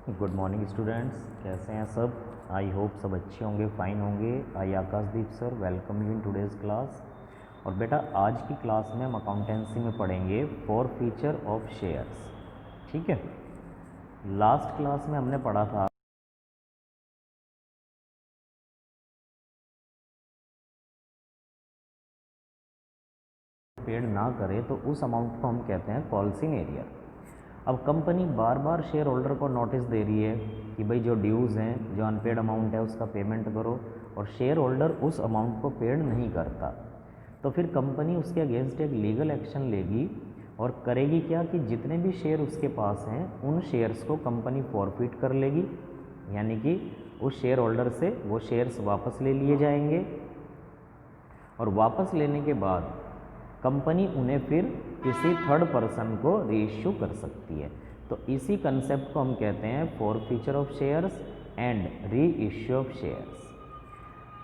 Good morning students, कैसे हैं सब। आई होप सब अच्छे होंगे, फाइन होंगे। I Akashdeep sir welcome you in today's class. और बेटा आज की क्लास में हम अकाउंटेंसी में पढ़ेंगे फॉर फीचर ऑफ शेयर्स। ठीक है, लास्ट क्लास में हमने पढ़ा था पेड ना करे तो उस अमाउंट को हम कहते हैं कॉल्सिंग एरिया। अब कंपनी बार बार शेयर होल्डर को नोटिस दे रही है कि भाई जो ड्यूज़ हैं, जो अनपेड अमाउंट है उसका पेमेंट करो, और शेयर होल्डर उस अमाउंट को पेड नहीं करता, तो फिर कंपनी उसके अगेंस्ट एक लीगल एक्शन लेगी और करेगी क्या कि जितने भी शेयर उसके पास हैं उन शेयर्स को कंपनी फॉरफिट कर लेगी, यानी कि उस शेयर होल्डर से वो शेयर्स वापस ले लिए जाएंगे। और वापस लेने के बाद कंपनी उन्हें फिर किसी थर्ड पर्सन को रीइश्यू कर सकती है। तो इसी कंसेप्ट को हम कहते हैं forfeiture of shares and re issue of shares.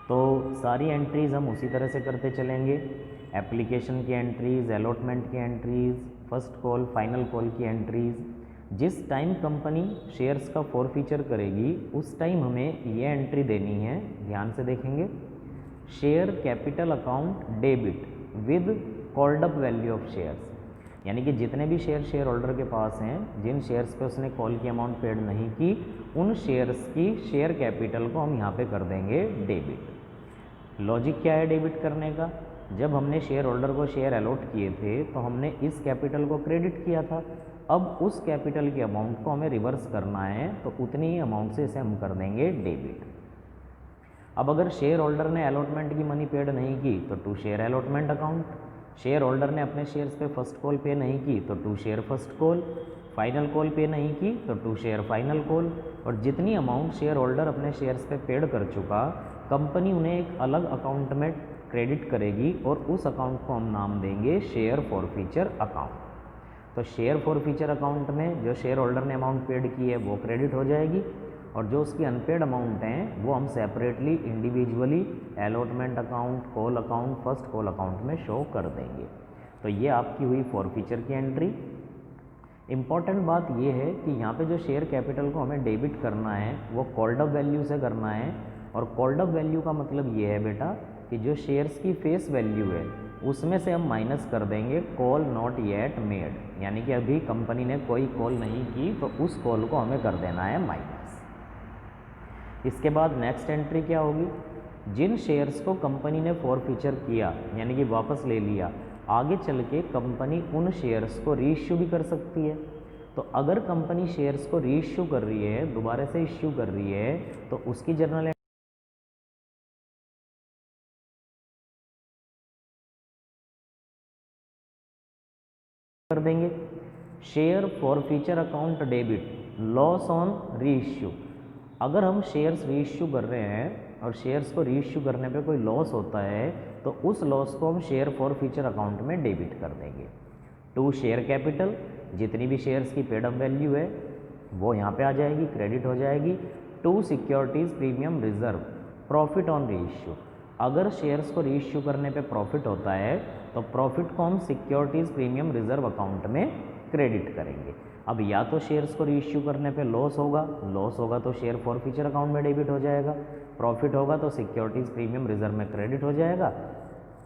तो सारी एंट्रीज़ हम उसी तरह से करते चलेंगे। एप्लीकेशन की एंट्रीज़, अलॉटमेंट की entries, first call final call की एंट्रीज़। जिस टाइम कंपनी शेयर्स का फॉरफीचर करेगी उस टाइम हमें ये एंट्री देनी है, ध्यान से देखेंगे। Share capital account debit with called up value of shares, यानी कि जितने भी शेयर होल्डर के पास हैं, जिन शेयर्स पे उसने कॉल की अमाउंट पेड नहीं की, उन शेयर्स की शेयर कैपिटल को हम यहाँ पे कर देंगे डेबिट। लॉजिक क्या है डेबिट करने का? जब हमने शेयर होल्डर को शेयर अलॉट किए थे तो हमने इस कैपिटल को क्रेडिट किया था। अब उस कैपिटल की अमाउंट को हमें रिवर्स करना है, तो उतनी ही अमाउंट से इसे हम कर देंगे डेबिट। अब अगर शेयर होल्डर ने अलॉटमेंट की मनी पेड नहीं की तो to share allotment account. Shareholder ने अपने शेयर्स पे फर्स्ट कॉल पे नहीं की तो to share first call. Final call pay नहीं की तो टू शेयर फाइनल कॉल। और जितनी अमाउंट शेयर होल्डर अपने शेयर्स पे पेड कर चुका, कंपनी उन्हें एक अलग अकाउंट में क्रेडिट करेगी और उस अकाउंट को हम नाम देंगे शेयर फॉरफीचर अकाउंट। तो शेयर फॉरफीचर अकाउंट में जो शेयर होल्डर ने अमाउंट पेड की है वो क्रेडिट हो जाएगी, और जो उसकी अनपेड अमाउंट हैं वो हम separately individually allotment account, call account, first call account में शो कर देंगे। तो ये आपकी हुई फॉरफीचर की एंट्री। इम्पॉर्टेंट बात ये है कि यहाँ पे जो शेयर कैपिटल को हमें डेबिट करना है वो कॉल्ड अप वैल्यू से करना है। और कॉल्ड अप वैल्यू का मतलब ये है बेटा कि जो शेयर्स की फेस वैल्यू है उसमें से हम माइनस कर देंगे कॉल नॉट येट मेड, यानी कि अभी कंपनी ने कोई कॉल नहीं की तो उस कॉल को हमें कर देना है माइनस। इसके बाद नेक्स्ट एंट्री क्या होगी? जिन शेयर्स को कंपनी ने फॉरफीचर किया यानी कि वापस ले लिया, आगे चल के कंपनी उन शेयर्स को रीइश्यू भी कर सकती है। तो अगर कंपनी शेयर्स को रीइश्यू कर रही है, दोबारा से इश्यू कर रही है, तो उसकी जर्नल कर देंगे share forfeiture account debit loss on reissue. अगर हम शेयर्स रीइश्यू कर रहे हैं और शेयर्स को रीइश्यू करने पे कोई लॉस होता है तो उस लॉस को हम शेयर फॉरफीचर अकाउंट में डेबिट कर देंगे। टू शेयर कैपिटल, जितनी भी शेयर्स की पेड अप वैल्यू है वो यहाँ पे आ जाएगी, क्रेडिट हो जाएगी। To securities premium reserve profit on reissue, अगर शेयर्स को रीइश्यू करने पे प्रॉफिट होता है तो प्रॉफिट को हम सिक्योरिटीज़ प्रीमियम रिजर्व अकाउंट में क्रेडिट करेंगे। अब या तो शेयर्स को रीइश्यू करने पे लॉस होगा तो शेयर फॉरफीचर अकाउंट में डेबिट हो जाएगा, प्रॉफिट होगा तो सिक्योरिटीज़ प्रीमियम रिजर्व में क्रेडिट हो जाएगा।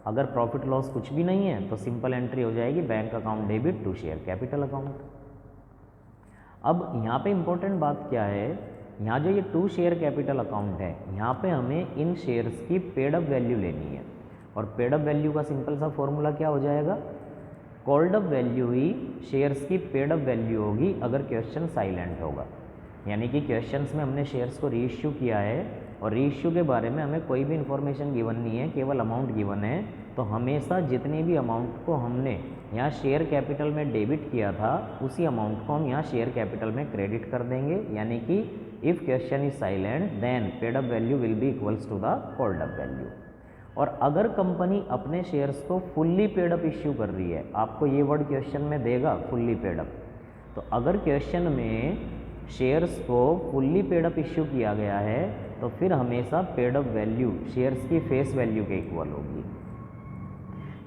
अगर प्रॉफिट लॉस कुछ भी नहीं है तो सिंपल एंट्री हो जाएगी bank account debit to share capital account. अब यहाँ पे इम्पोर्टेंट बात क्या है, यहाँ जो ये टू शेयर कैपिटल अकाउंट है यहाँ पे हमें इन शेयर्स की पेड अप वैल्यू लेनी है। और पेड अप वैल्यू का सिंपल सा फॉर्मूला क्या हो जाएगा? कॉल्ड अप वैल्यू ही शेयर्स की पेड अप वैल्यू होगी अगर क्वेश्चन साइलेंट होगा, यानी कि क्वेश्चंस में हमने शेयर्स को रीइश्यू किया है और रीइश्यू के बारे में हमें कोई भी इन्फॉर्मेशन गिवन नहीं है, केवल अमाउंट गिवन है। तो हमेशा जितनी भी अमाउंट को हमने यहाँ शेयर कैपिटल में डेबिट किया था उसी अमाउंट को हम यहाँ शेयर कैपिटल में क्रेडिट कर देंगे, यानी कि if question is silent then paid up value will be equals to the called up value. और अगर कंपनी अपने शेयर्स को फुल्ली पेड अप इश्यू कर रही है, आपको ये वर्ड क्वेश्चन में देगा फुल्ली पेड अप, तो अगर क्वेश्चन में शेयर्स को फुल्ली पेड अप इश्यू किया गया है तो फिर हमेशा पेड अप वैल्यू शेयर्स की फेस वैल्यू के इक्वल होगी।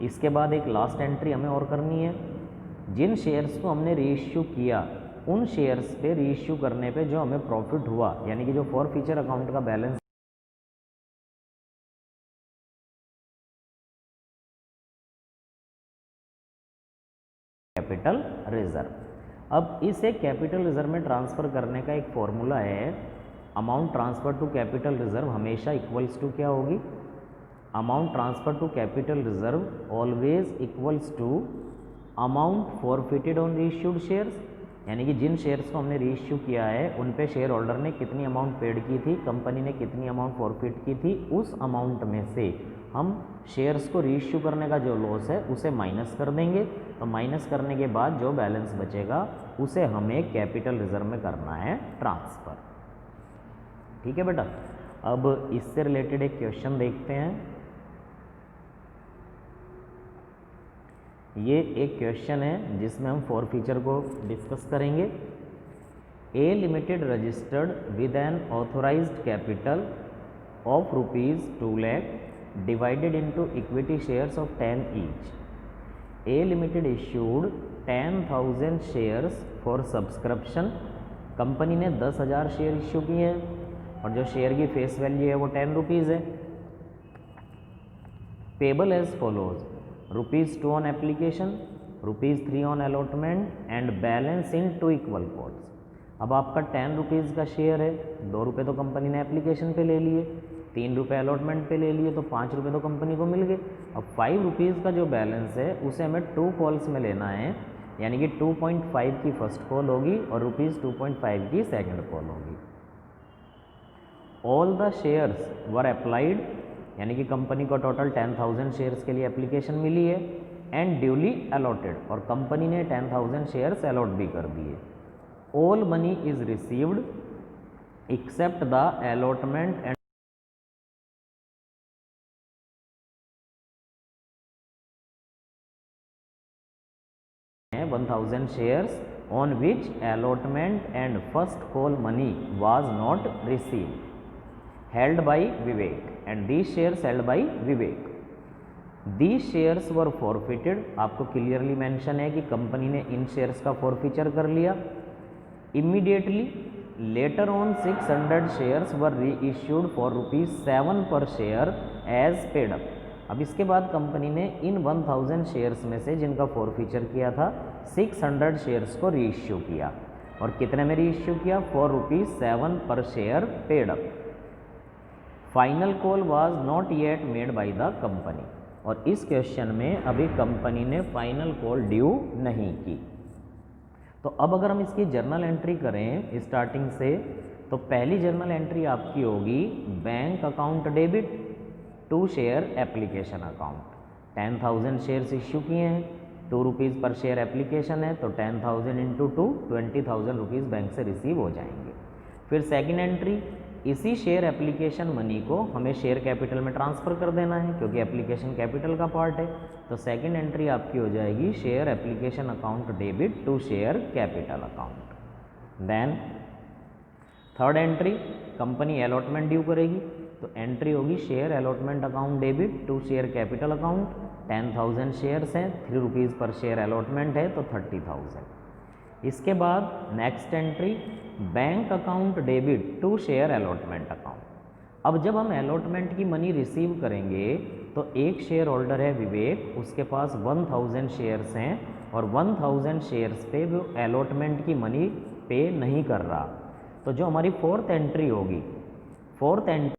इसके बाद एक लास्ट एंट्री हमें और करनी है। जिन शेयर्स को हमने रीइश्यू किया उन शेयर्स पे रीइश्यू करने पे जो हमें प्रॉफिट हुआ, यानी कि जो फॉरफीचर अकाउंट का बैलेंस कैपिटल रिजर्व। अब इसे कैपिटल रिजर्व में ट्रांसफ़र करने का एक फॉर्मूला है, amount transfer to capital reserve हमेशा इक्वल्स टू क्या होगी, amount transfer to capital reserve always equals to amount forfeited on reissued shares, यानी कि जिन शेयर्स को हमने रीइश्यू किया है उन पे शेयर होल्डर ने कितनी अमाउंट पेड की थी, कंपनी ने कितनी अमाउंट फॉरफिट की थी, उस अमाउंट में से हम शेयर्स को रीइश्यू करने का जो लॉस है उसे माइनस कर देंगे। तो माइनस करने के बाद जो बैलेंस बचेगा उसे हमें कैपिटल रिजर्व में करना है ट्रांसफ़र। ठीक है बेटा। अब इससे रिलेटेड एक क्वेश्चन देखते हैं। ये एक क्वेश्चन है जिसमें हम फॉरफीचर को डिस्कस करेंगे। A limited registered with an authorised capital of ₹2 lakh divided into equity shares of 10 each. A limited issued 10,000 shares for subscription. Company ने 10,000 शेयर इश्यू किए हैं और जो शेयर की फेस वैल्यू है वो ₹10 है। Payable as follows, ₹2 on application, ₹3 on allotment and balance in 2 equal parts. अब आपका ₹10 का शेयर है, ₹2 तो कंपनी ने एप्लीकेशन पे ले लिए, ₹3 अलॉटमेंट पे ले लिए, तो ₹5 तो कंपनी को मिल गए। अब ₹5 का जो बैलेंस है उसे हमें 2 कॉल्स में लेना है, यानी कि 2.5 की फर्स्ट कॉल होगी और ₹2.5 की सेकंड कॉल होगी। All the shares were applied, यानी कि कंपनी को टोटल 10,000 शेयर्स के लिए एप्लीकेशन मिली है, एंड ड्यूली अलॉटेड, और कंपनी ने 10,000 शेयर्स अलॉट भी कर दिए। All money is received accept the allotment and 1,000 shares on which allotment and first call money was not received, held by Vivek, and these shares held by Vivek. These shares were forfeited. आपको clearly mention है कि company ने इन shares का forfeiture कर लिया। Immediately later on 600 shares were reissued for ₹7 per share as paid up. अब इसके बाद कंपनी ने इन 1,000 शेयर्स में से जिनका फॉरफीचर किया था 600 शेयर्स को रीइश्यू किया, और कितने में रीइश्यू किया, ₹7 पर share paid up. Final call was not yet made by the company, और इस क्वेश्चन में अभी कंपनी ने फाइनल कॉल ड्यू नहीं की। तो अब अगर हम इसकी जर्नल एंट्री करें स्टार्टिंग से, तो पहली जर्नल एंट्री आपकी होगी bank account debit to share application account. 10,000 shares issue किए हैं, ₹2 पर शेयर एप्लीकेशन है, तो 10,000 इंटू 2 ₹20,000 बैंक से रिसीव हो जाएंगे। फिर सेकंड एंट्री, इसी शेयर एप्लीकेशन मनी को हमें शेयर कैपिटल में ट्रांसफ़र कर देना है क्योंकि एप्लीकेशन कैपिटल का पार्ट है। तो सेकंड एंट्री आपकी हो जाएगी share application account debit to share capital account. Then third entry, company allotment due करेगी, तो एंट्री होगी share allotment account debit to share capital account. 10,000 shares हैं, ₹3 पर शेयर अलॉटमेंट है, तो 30,000। इसके बाद next entry bank account debit to share allotment account. अब जब हम अलॉटमेंट की मनी रिसीव करेंगे तो एक शेयर होल्डर है विवेक, उसके पास 1,000 शेयर्स हैं और 1,000 शेयर्स पे वो अलॉटमेंट की मनी पे नहीं कर रहा। तो जो हमारी फोर्थ एंट्री होगी, फोर्थ एंट्री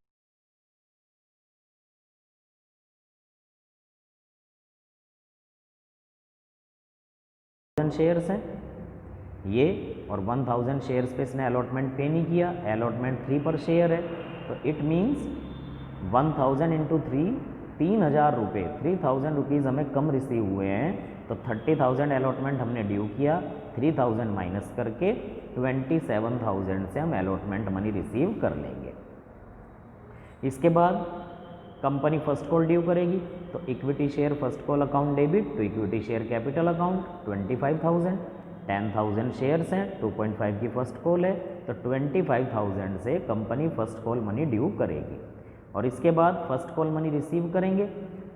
शेयर्स हैं ये, और 1,000 शेयर्स पे इसने अलॉटमेंट पे नहीं किया, अलॉटमेंट 3 पर शेयर है, तो इट मीन्स 1,000 इंटू 3 ₹3,000, ₹3,000 हमें कम रिसीव हुए हैं, तो 30,000 अलॉटमेंट हमने ड्यू किया, 3,000 माइनस करके 27,000 से हम अलॉटमेंट मनी रिसीव कर लेंगे। इसके बाद कंपनी फर्स्ट कॉल ड्यू करेगी, तो equity share first call account debit to equity share capital account 25,000। 10,000 shares हैं, 2.5 की फर्स्ट कॉल है, तो 25,000 से company first call money due करेगी। और इसके बाद फर्स्ट कॉल मनी रिसीव करेंगे,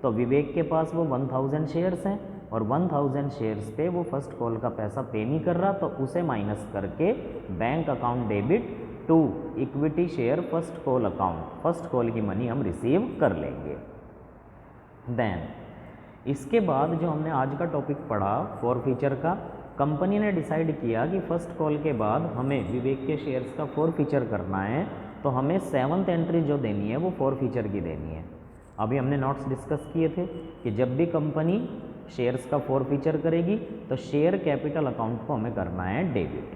तो विवेक के पास वो 1,000 शेयर्स हैं, और 1000 शेयर्स पे वो फर्स्ट कॉल का पैसा पे नहीं कर रहा, तो उसे माइनस करके bank account debit to equity share first call account, first call की मनी हम रिसीव कर लेंगे। देन इसके बाद जो हमने आज का टॉपिक पढ़ा फॉरफीचर का, कंपनी ने डिसाइड किया कि फर्स्ट कॉल के बाद हमें विवेक के शेयर्स का फॉरफीचर करना है, तो हमें 7th एंट्री जो देनी है वो फॉरफीचर की देनी है। अभी हमने नोट्स डिस्कस किए थे कि जब भी कंपनी शेयर्स का फॉरफीचर करेगी तो शेयर कैपिटल अकाउंट को हमें करना है डेबिट।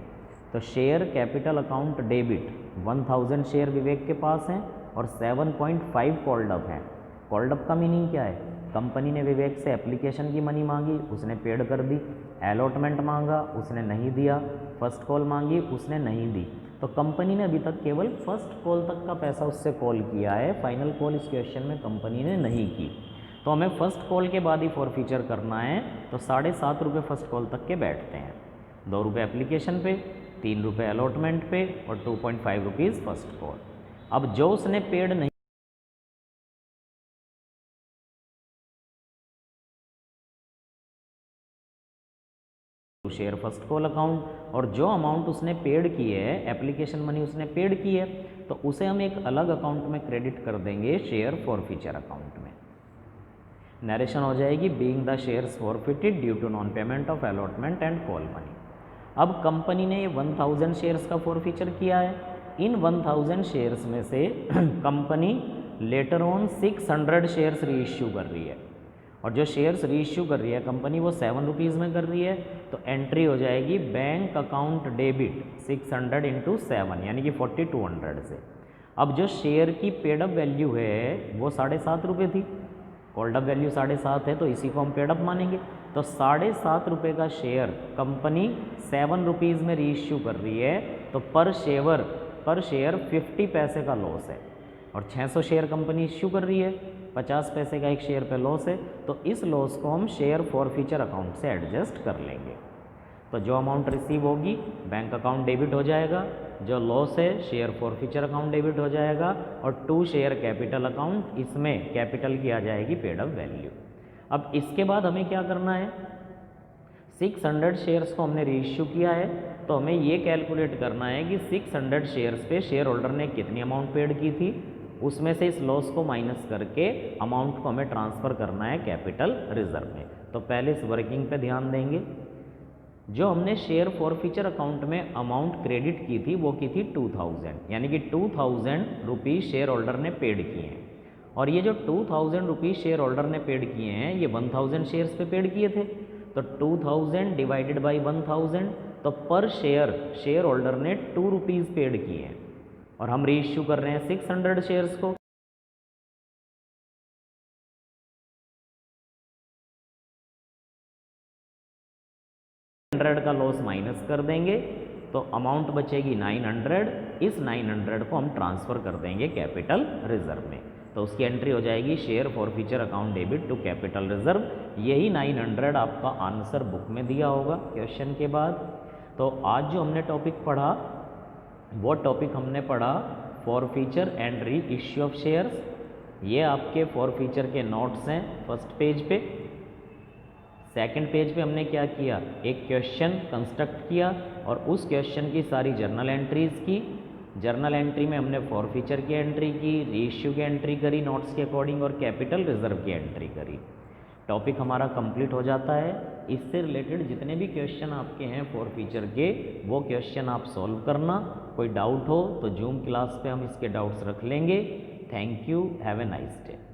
तो share capital account debit 1000 share Vivek के पास हैं और 7.5 कॉल्ड अप हैं। कॉल्ड अप का मीनिंग क्या है? कंपनी ने विवेक से एप्लीकेशन की मनी मांगी, उसने पेड कर दी। अलॉटमेंट मांगा, उसने नहीं दिया। फर्स्ट कॉल मांगी, उसने नहीं दी। तो कंपनी ने अभी तक केवल फर्स्ट कॉल तक का पैसा उससे कॉल किया है, फाइनल कॉल इस क्वेश्चन में कंपनी ने नहीं की। तो हमें फर्स्ट कॉल के बाद ही फॉरफीचर करना है, तो 7.5 रुपये फर्स्ट कॉल तक के बैठते हैं। 2 रुपये एप्लीकेशन पे, 3 रुपये अलॉटमेंट पे और 2.5 रुपीज़ फर्स्ट कॉल। अब जो उसने पेड नहीं शेयर फर्स्ट कॉल अकाउंट, और जो अमाउंट उसने पेड की है, एप्लीकेशन मनी उसने पेड की है, तो उसे हम एक अलग अकाउंट में क्रेडिट कर देंगे, शेयर फॉरफीचर अकाउंट में। नरेशन हो जाएगी being the shares forfeited due to non payment of allotment and call money. अब कंपनी ने 1000 शेयर्स का फॉरफीचर किया है। इन 1000 शेयर्स में से company later on 600 shares reissue कर रही है, और जो शेयर्स रीइश्यू कर रही है कंपनी वो 7 रुपीज़ में कर रही है। तो एंट्री हो जाएगी बैंक अकाउंट डेबिट 600 इंटू 7 यानी कि 4200 से। अब जो शेयर की पेडअप वैल्यू है वो 7.5 रुपये थी, कॉल्ड अप वैल्यू 7.5 है, तो इसी को हम पेडअप मानेंगे। तो 7.5 रुपये का शेयर कंपनी 7 रुपीज़ में रीइश्यू कर रही है, तो पर शेयर 50 पैसे का लॉस है। और 600 शेयर कंपनी इश्यू कर रही है, 50 पैसे का एक शेयर पे लॉस है, तो इस लॉस को हम शेयर फॉरफीचर अकाउंट से एडजस्ट कर लेंगे। तो जो अमाउंट रिसीव होगी बैंक अकाउंट डेबिट हो जाएगा, जो लॉस है शेयर फॉरफीचर अकाउंट डेबिट हो जाएगा, और टू शेयर कैपिटल अकाउंट, इसमें कैपिटल की आ जाएगी पेड अप वैल्यू। अब इसके बाद हमें क्या करना है? 600 शेयर्स को हमने रीइश्यू किया है, तो हमें ये कैलकुलेट करना है कि 600 शेयर्स पे शेयर होल्डर ने कितनी अमाउंट पेड की थी, उसमें से इस लॉस को माइनस करके अमाउंट को हमें ट्रांसफ़र करना है कैपिटल रिजर्व में। तो पहले इस वर्किंग पे ध्यान देंगे। जो हमने शेयर फॉरफीचर अकाउंट में अमाउंट क्रेडिट की थी वो की थी 2000, यानी कि 2000 रुपीज़ शेयर होल्डर ने पेड किए हैं। और ये जो 2000 रुपीज़ शेयर होल्डर ने पेड किए हैं ये 1000 शेयर्स पे पेड किए थे, तो 2000 डिवाइडेड बाई 1000, तो पर शेयर होल्डर ने 2 रुपीज़ पेड किए हैं, और हम रीइश्यू कर रहे हैं 600 शेयर्स को। का लॉस माइनस कर देंगे तो अमाउंट बचेगी 900। इस 900 को हम ट्रांसफ़र कर देंगे कैपिटल रिजर्व में, तो उसकी एंट्री हो जाएगी share forfeiture account debit to capital reserve. यही 900 आपका आंसर बुक में दिया होगा क्वेश्चन के बाद। तो आज जो हमने टॉपिक पढ़ा वो टॉपिक हमने पढ़ा forfeiture and re issue of shares. ये आपके फॉरफीचर के नोट्स हैं फर्स्ट पेज पे। सेकंड पेज पे हमने क्या किया, एक क्वेश्चन कंस्ट्रक्ट किया और उस क्वेश्चन की सारी जर्नल एंट्रीज़ की। जर्नल एंट्री में हमने फॉरफीचर की एंट्री की, रीइश्यू की एंट्री करी नोट्स के अकॉर्डिंग, और कैपिटल रिजर्व की एंट्री करी। टॉपिक हमारा कंप्लीट हो जाता है। इससे रिलेटेड जितने भी क्वेश्चन आपके हैं फॉरफीचर के, वो क्वेश्चन आप सॉल्व करना। कोई डाउट हो तो जूम क्लास पे हम इसके डाउट्स रख लेंगे। Thank you, have a nice day.